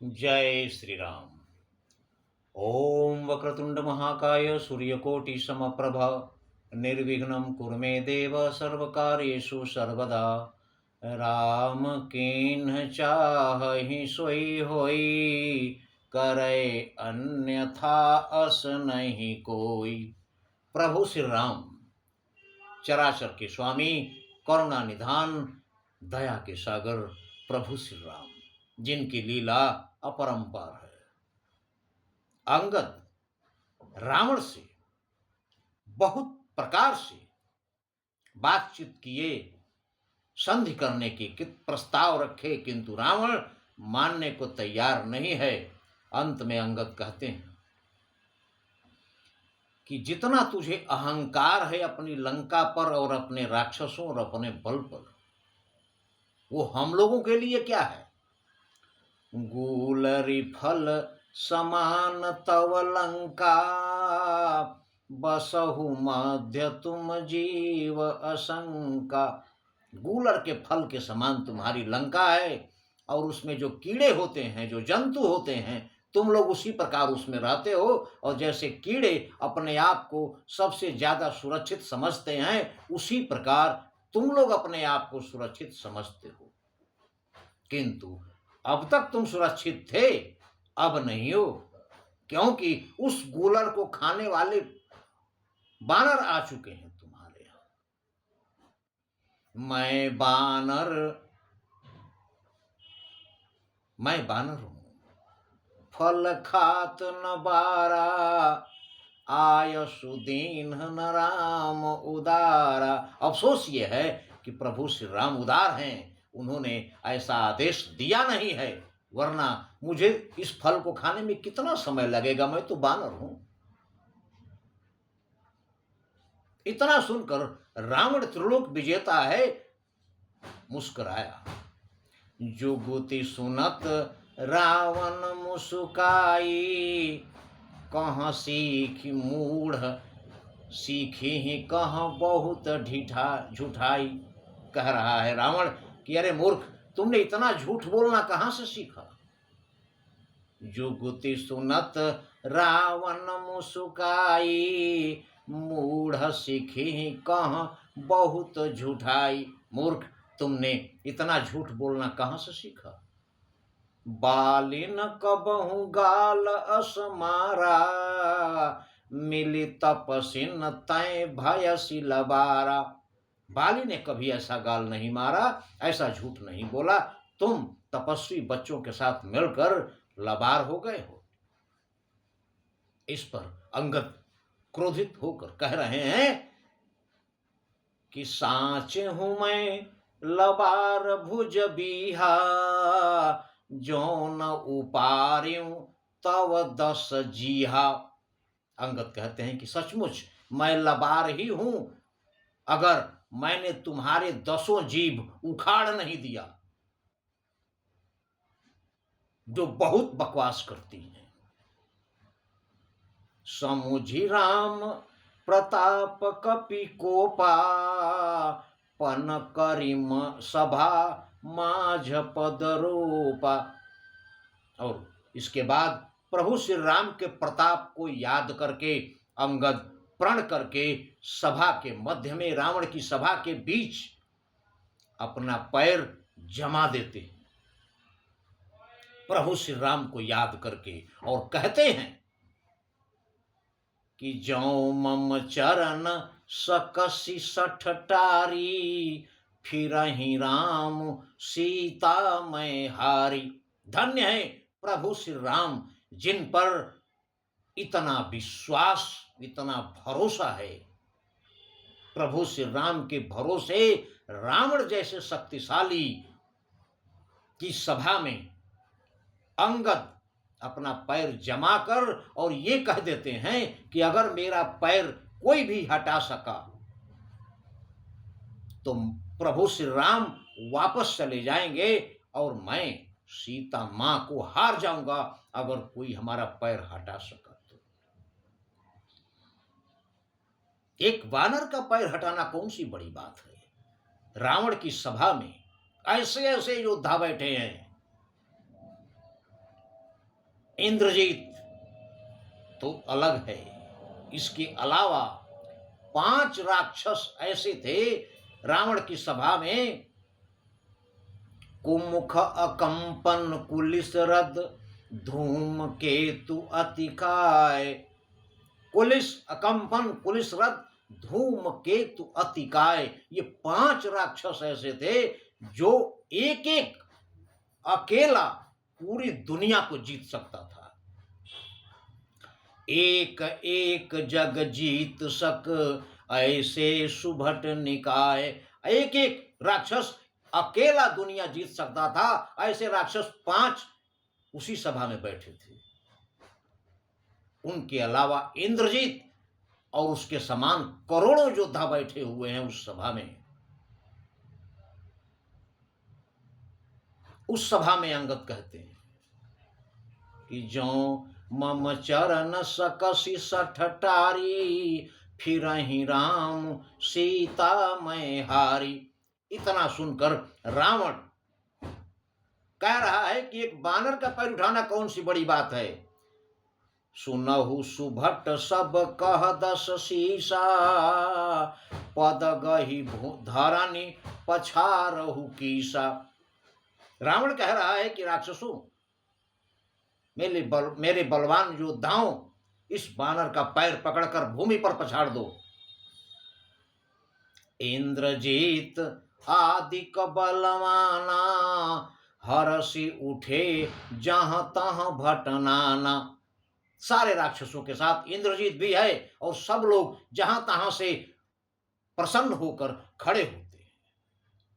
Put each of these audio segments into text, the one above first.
जय श्री राम। ओम वक्रतुंड महाकाय सूर्यकोटि समप्रभ निर्विघ्नं कुरु मे देव सर्वकार्येषु सर्वदा। राम कीन्ह चाहि सोई होई, करे अन्यथा अस नहीं कोई। प्रभु श्री राम चराचर के स्वामी, करुणा निधान, दया के सागर प्रभु श्री राम, जिनकी लीला अपरंपार है। अंगद रावण से बहुत प्रकार से बातचीत किए, संधि करने के प्रस्ताव रखे, किंतु रावण मानने को तैयार नहीं है। अंत में अंगद कहते हैं कि जितना तुझे अहंकार है अपनी लंका पर और अपने राक्षसों और अपने बल पर, वो हम लोगों के लिए क्या है। गूलरी फल समान तव लंका, बसहु मध्य तुम जीव असंका। गूलर के फल के समान तुम्हारी लंका है, और उसमें जो कीड़े होते हैं, जो जंतु होते हैं, तुम लोग उसी प्रकार उसमें रहते हो। और जैसे कीड़े अपने आप को सबसे ज्यादा सुरक्षित समझते हैं, उसी प्रकार तुम लोग अपने आप को सुरक्षित समझते हो। किंतु अब तक तुम सुरक्षित थे, अब नहीं हो, क्योंकि उस गूलर को खाने वाले बानर आ चुके हैं तुम्हारे यहां। मैं बानर हूं, फल खात न बारा, आय सुदीन न राम उदारा। अफसोस ये है कि प्रभु श्री राम उदार हैं, उन्होंने ऐसा आदेश दिया नहीं है, वरना मुझे इस फल को खाने में कितना समय लगेगा, मैं तो बानर हूं। इतना सुनकर रावण त्रिलोक विजेता है, मुस्कुराया। जुगुति सुनत रावण मुस्काई, कहाँ सीखी मूढ़ सीखी ही कहाँ बहुत ढीठा झूठाई। कह रहा है रावण कि अरे मूर्ख, तुमने इतना झूठ बोलना कहाँ से सीखा। जुगुति सुनत रावण मुस्काई, मूढ़ सीखी कहाँ बहुत झूठाई। मूर्ख, तुमने इतना झूठ बोलना कहाँ से सीखा। बालिन कबहु गाल असमारा, मिली तपसिन तय भयसी लबारा। बाली ने कभी ऐसा गाल नहीं मारा, ऐसा झूठ नहीं बोला। तुम तपस्वी बच्चों के साथ मिलकर लबार हो गए हो। इस पर अंगद क्रोधित होकर कह रहे हैं कि सांचे हूं मैं लबार भुज बीहा, जो न उपार्यूं तव दस जीहा। अंगद कहते हैं कि सचमुच मैं लबार ही हूं, अगर मैंने तुम्हारे 10 जीभ उखाड़ नहीं दिया। जो बहुत बकवास करती हैं। समुझी राम प्रताप कपि कोपा, पन करिम सभा माझ पद रूपा। और इसके बाद प्रभु श्री राम के प्रताप को याद करके अंगद प्रण करके सभा के मध्य में, रावण की सभा के बीच अपना पैर जमा देते हैं, प्रभु श्री राम को याद करके, और कहते हैं कि जौ मम चरण सकसी सठटारी, फिर ही राम सीता मैं हारी। धन्य है प्रभु श्री राम, जिन पर इतना विश्वास, इतना भरोसा है। प्रभु श्री राम के भरोसे रावण जैसे शक्तिशाली की सभा में अंगद अपना पैर जमा कर और ये कह देते हैं कि अगर मेरा पैर कोई भी हटा सका तो प्रभु श्री राम वापस चले जाएंगे, और मैं सीता मां को हार जाऊंगा अगर कोई हमारा पैर हटा सका तो। एक वानर का पैर हटाना कौन सी बड़ी बात है। रावण की सभा में ऐसे ऐसे योद्धा बैठे हैं, इंद्रजीत तो अलग है, इसके अलावा 5 राक्षस ऐसे थे रावण की सभा में। कुमुख अकंपन कुलिसरद धूम केतु अतिकाय। कुलिस अकंपन कुलिसरद धूम केतु अतिकाय, ये 5 राक्षस ऐसे थे जो एक एक अकेला पूरी दुनिया को जीत सकता था। एक एक जग जीत सक ऐसे सुभट निकाय। एक एक राक्षस अकेला दुनिया जीत सकता था, ऐसे राक्षस 5 उसी सभा में बैठे थे। उनके अलावा इंद्रजीत और उसके समान करोड़ों योद्धा बैठे हुए हैं उस सभा में। उस सभा में अंगद कहते हैं कि जो मम चरण सकसी सठटारी फिरहि राम सीता मैं हारी। इतना सुनकर रावण कह रहा है कि एक बानर का पैर उठाना कौन सी बड़ी बात है। सुनहु सुभट सब कह 10 शीसा पद गही धरानी पछारहु कीसा। रावण कह रहा है कि राक्षसों, मेरे बलवान योद्धाओं, इस बानर का पैर पकड़कर भूमि पर पछाड़ दो। इंद्रजीत आदिक बलवाना हरसी उठे जहां तहां भटनाना। सारे राक्षसों के साथ इंद्रजीत भी है और सब लोग जहां तहां से प्रसन्न होकर खड़े होते हैं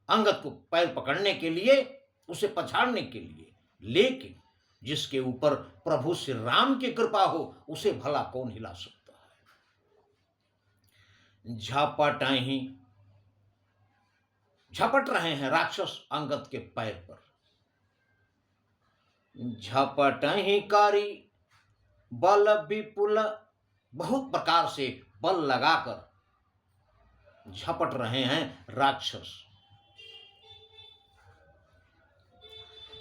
अंगद को पैर पकड़ने के लिए, उसे पछाड़ने के लिए। लेकिन जिसके ऊपर प्रभु श्री राम की कृपा हो उसे भला कौन हिला सकता है। झपट रहे हैं राक्षस अंगद के पैर पर। झपटहि कारी बल विपुल, बहुत प्रकार से बल लगाकर झपट रहे हैं राक्षस।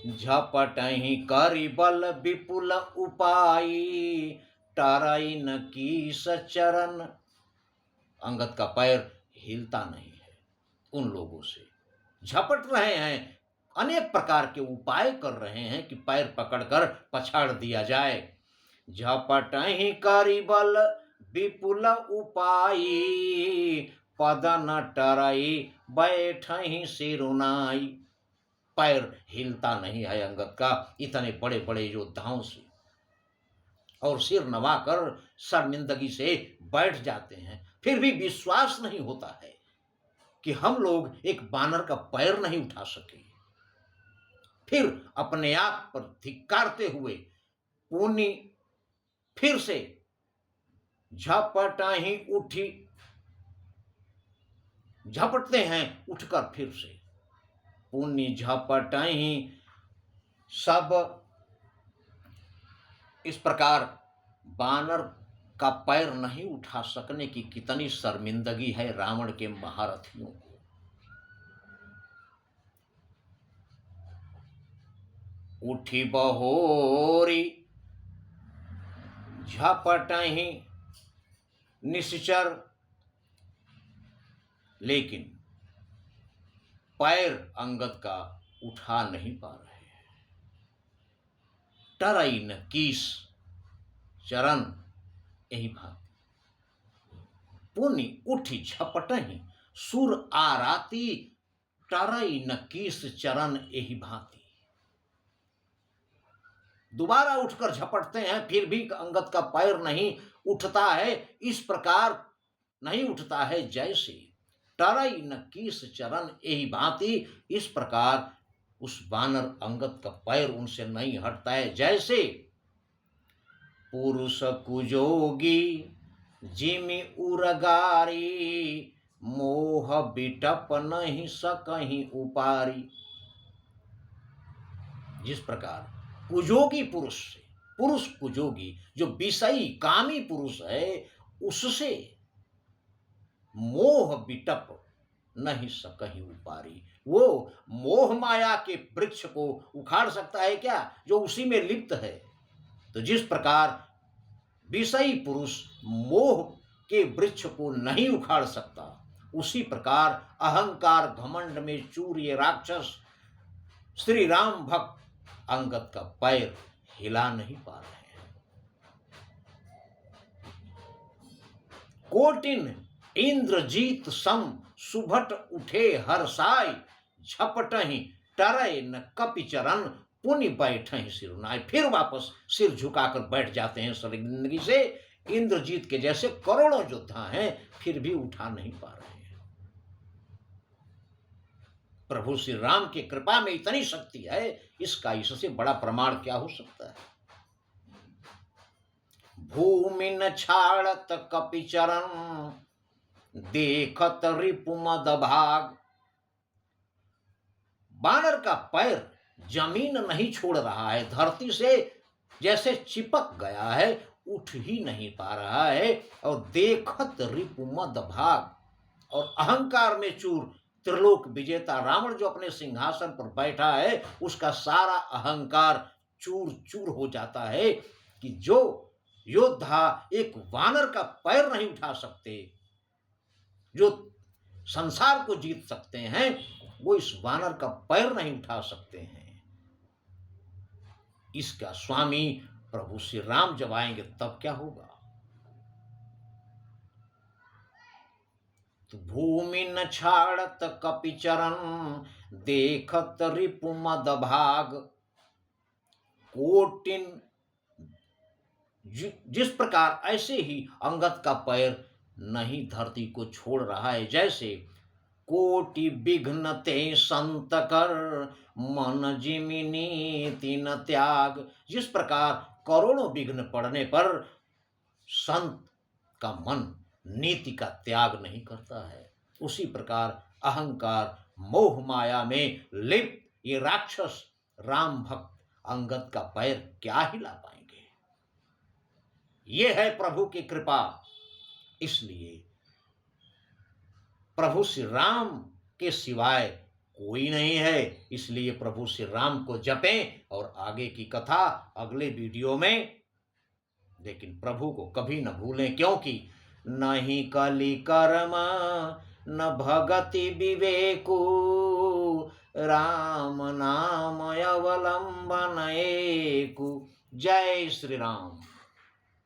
झपटहि करि बल विपुल उपाई टाराई न कीस चरण। अंगद का पैर हिलता नहीं है उन लोगों से। झपट रहे हैं, अनेक प्रकार के उपाय कर रहे हैं कि पैर पकड़कर पछाड़ दिया जाए। झपटहि करि बल विपुल उपाई पद न टरई बैठहि सिरुनाई। पैर हिलता नहीं है अंगद का इतने बड़े बड़े योद्धाओं से, और सिर नवाकर शर्मिंदगी से बैठ जाते हैं। फिर भी विश्वास नहीं होता है कि हम लोग एक बानर का पैर नहीं उठा सके। फिर अपने आप पर धिक्कारते हुए पूनी फिर से झपटहि उठी, झपटते हैं उठकर फिर से। पुनि झपटहि सब, इस प्रकार बानर का पैर नहीं उठा सकने की कितनी शर्मिंदगी है रावण के महारथियों को। उठी बहोरी झपटहि निश्चर, लेकिन पैर अंगद का उठा नहीं पा रहे हैं। टरई न कीस चरण, यही बात। पुनि उठी झपटहि सुर आराती टरई न कीस चरण, यही भांति। दोबारा उठकर झपटते हैं, फिर भी अंगद का पैर नहीं उठता है। इस प्रकार नहीं उठता है जैसे टरई न कीस चरण, यही भांति। इस प्रकार उस बानर अंगद का पैर उनसे नहीं हटता है जैसे पुरुष कुजोगी जिमि उरगारी मोह बिटप नहीं सकहीं उपारी। जिस प्रकार कुजोगी पुरुष से, पुरुष कुजोगी जो विषयी कामी पुरुष है, उससे मोह बिटप नहीं सकहीं उपारी। वो मोह माया के वृक्ष को उखाड़ सकता है क्या जो उसी में लिप्त है। तो जिस प्रकार विषयी पुरुष मोह के वृक्ष को नहीं उखाड़ सकता, उसी प्रकार अहंकार घमंड में चूर ये राक्षस श्री राम भक्त अंगद का पैर हिला नहीं पा रहे हैं। कोटिन इंद्रजीत सम सुभट उठे हर्षाय, झपटहि टरय न कपिचरण पुनि बैठहि सिरुनाय। फिर वापस सिर झुकाकर बैठ जाते हैं जिंदगी से। इंद्रजीत के जैसे करोड़ों योद्धा हैं, फिर भी उठा नहीं पा रहे हैं। प्रभु श्री राम की कृपा में इतनी शक्ति है, इसका इससे बड़ा प्रमाण क्या हो सकता है। भूमि न छाड़त कपिचरण, देखत रिपुमद भाग। बानर का पैर जमीन नहीं छोड़ रहा है, धरती से जैसे चिपक गया है, उठ ही नहीं पा रहा है। और देखत रिपुमद भाग, और अहंकार में चूर त्रिलोक विजेता रावण जो अपने सिंहासन पर बैठा है, उसका सारा अहंकार चूर चूर हो जाता है कि जो योद्धा एक वानर का पैर नहीं उठा सकते, जो संसार को जीत सकते हैं, वो इस वानर का पैर नहीं उठा सकते हैं। इसका स्वामी प्रभु श्री राम जब आएंगे तब क्या होगा। तो भूमि न छाड़त कपिचरण, देखत रिपुमद भाग। कोटिन, जिस प्रकार ऐसे ही अंगद का पैर नहीं धरती को छोड़ रहा है, जैसे कोटि विघ्न ते संत कर, मन जिमिनी तीन त्याग। जिस प्रकार करोड़ों विघ्न पड़ने पर संत का मन नीति का त्याग नहीं करता है, उसी प्रकार अहंकार मोह माया में लिप्त ये राक्षस राम भक्त अंगद का पैर क्या हिला पाएंगे। ये है प्रभु की कृपा। इसलिए प्रभु श्री राम के सिवाय कोई नहीं है। इसलिए प्रभु श्री राम को जपें, और आगे की कथा अगले वीडियो में। लेकिन प्रभु को कभी न भूलें, क्योंकि नहीं कली कर्म न भगति विवेकु, राम नाम अवलंबन एकु। जय श्री राम।